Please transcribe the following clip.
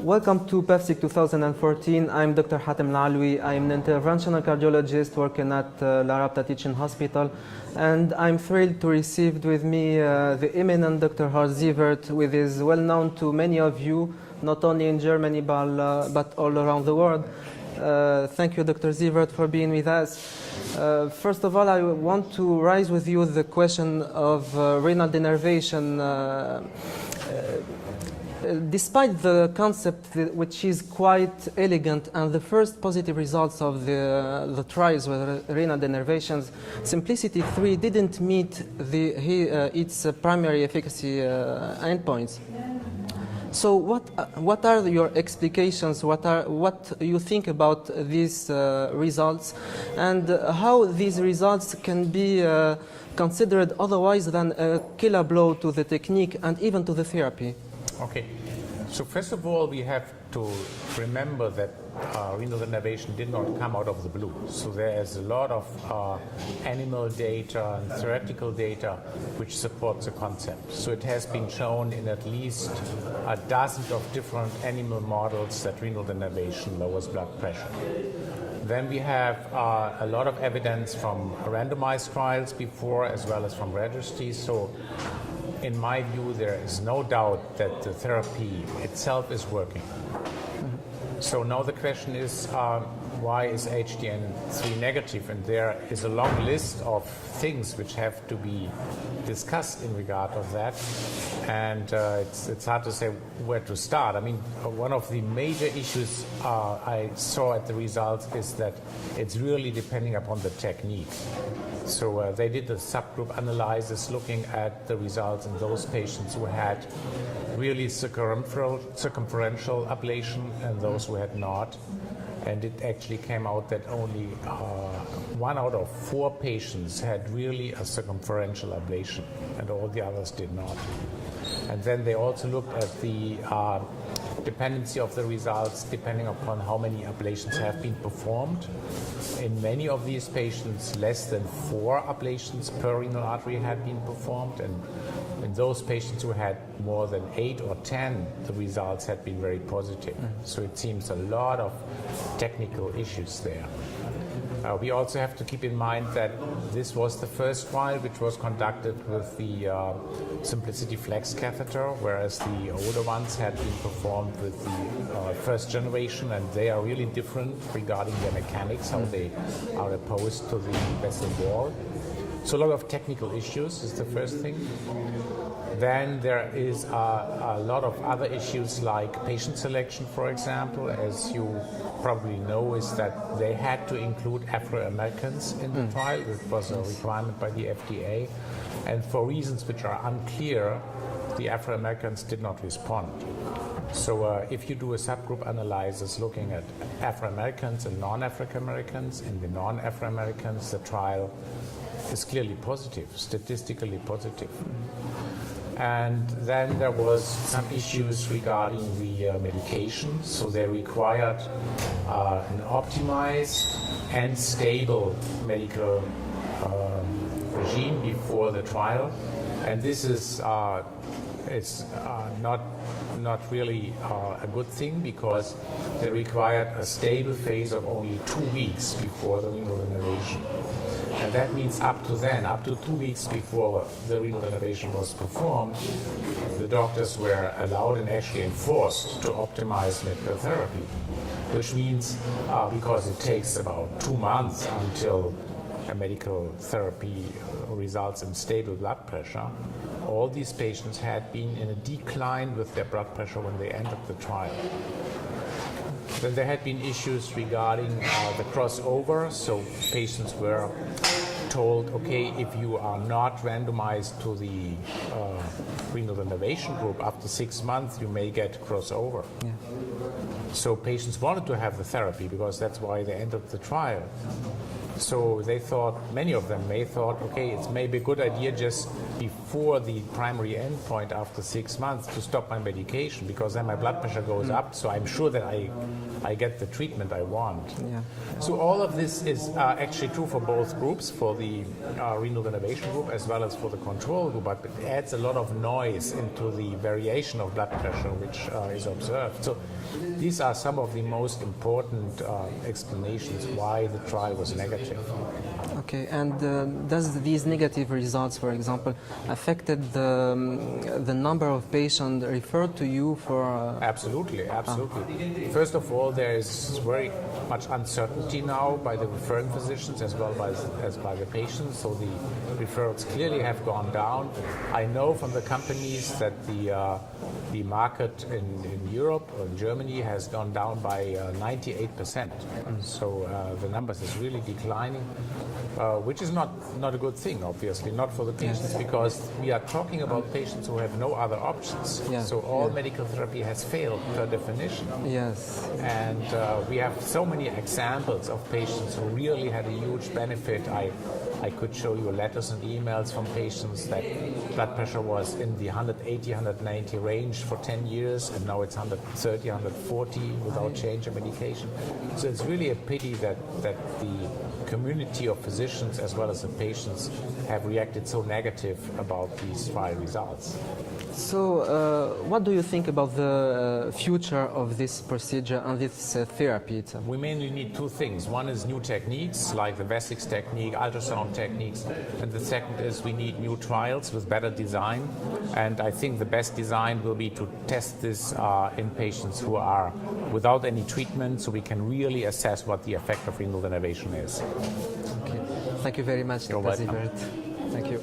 Welcome to Pafcic 2014. I'm Dr. Hatem ALOUI. I'm an interventional cardiologist working at La Rabta Teaching Hospital, and I'm thrilled to receive with me the eminent Dr. Horst SIEVERT, who is well known to many of you, not only in Germany but all around the world. Thank you, Dr. SIEVERT, for being with us. First of all, I want to raise with you the question of renal denervation. Despite the concept, which is quite elegant, and the first positive results of the trials with renal denervations, Simplicity 3 didn't meet its primary efficacy endpoints. So what are your explications? What you think about these results, and how these results can be considered otherwise than a killer blow to the technique and even to the therapy? Okay, so first of all, we have to remember that renal denervation did not come out of the blue. So there is a lot of animal data and theoretical data which supports the concept. So it has been shown in at least a dozen of different animal models that renal denervation lowers blood pressure. Then we have a lot of evidence from randomized trials before, as well as from registries. So in my view, there is no doubt that the therapy itself is working. So now the question is, why is HDN3 negative? And there is a long list of things which have to be discussed in regard of that. And it's hard to say where to start. I mean, one of the major issues I saw at the results is that it's really depending upon the technique. So they did a subgroup analysis looking at the results in those patients who had really circumferential ablation and those who had not. And it actually came out that only 1 out of 4 patients had really a circumferential ablation, and all the others did not. And then they also looked at the dependency of the results depending upon how many ablations have been performed. In many of these patients, less than 4 ablations per renal artery had been performed, and in those patients who had more than 8 or 10, the results had been very positive. So it seems a lot of technical issues there. We also have to keep in mind that this was the first trial which was conducted with the Simplicity Flex catheter, whereas the older ones had been performed with the first generation, and they are really different regarding their mechanics, how they are opposed to the vessel wall. So a lot of technical issues is the first thing. Then there is a lot of other issues like patient selection, for example. As you probably know, is that they had to include Afro-Americans in the trial. It was a requirement by the FDA. And for reasons which are unclear, the Afro-Americans did not respond. So if you do a subgroup analysis looking at Afro-Americans and non-African-Americans, in the non-Afro-Americans, the trial is clearly positive, statistically positive. And then there was some issues regarding the medication. So they required an optimized and stable medical regime before the trial. And this is not really a good thing, because they required a stable phase of only 2 weeks before the renal denervation. And that means up to 2 weeks before the renal denervation was performed, the doctors were allowed and actually enforced to optimize medical therapy, which means because it takes about 2 months until a medical therapy results in stable blood pressure, all these patients had been in a decline with their blood pressure when they entered the trial. Then there had been issues regarding the crossover. So patients were told, okay, if you are not randomized to the renal denervation group after 6 months, you may get crossover. Yeah. So patients wanted to have the therapy because that's why they entered the trial. So they thought, many of them may thought, okay, it's maybe a good idea just before the primary endpoint after 6 months to stop my medication, because then my blood pressure goes up, so I'm sure that I get the treatment I want. Yeah. So all of this is actually true for both groups, for the renal denervation group as well as for the control group, but it adds a lot of noise into the variation of blood pressure which is observed. So these are some of the most important explanations why the trial was negative. Okay, and does these negative results, for example, affected the number of patients referred to you for? Absolutely, absolutely. First of all, there is very much uncertainty now by the referring physicians as well as by the patients, so the referrals clearly have gone down. I know from the companies that the market in Europe or in Germany has gone down by 98%. So the numbers is really declining. Which is not a good thing, obviously, not for the patients, because we are talking about patients who have no other options. Yeah. So all medical therapy has failed per definition. Yes. And we have so many examples of patients who really had a huge benefit. I could show you letters and emails from patients that blood pressure was in the 180, 190 range for 10 years, and now it's 130, 140 without change of medication. So it's really a pity that the community of physicians as well as the patients have reacted so negative about these trial results. So, what do you think about the future of this procedure and this therapy itself? We mainly need two things. One is new techniques, like the Pafcic technique, ultrasound techniques, and the second is we need new trials with better design. And I think the best design will be to test this in patients who are without any treatment, so we can really assess what the effect of renal denervation is. Okay. Thank you very much, You're Dr. welcome. Sievert. Thank you.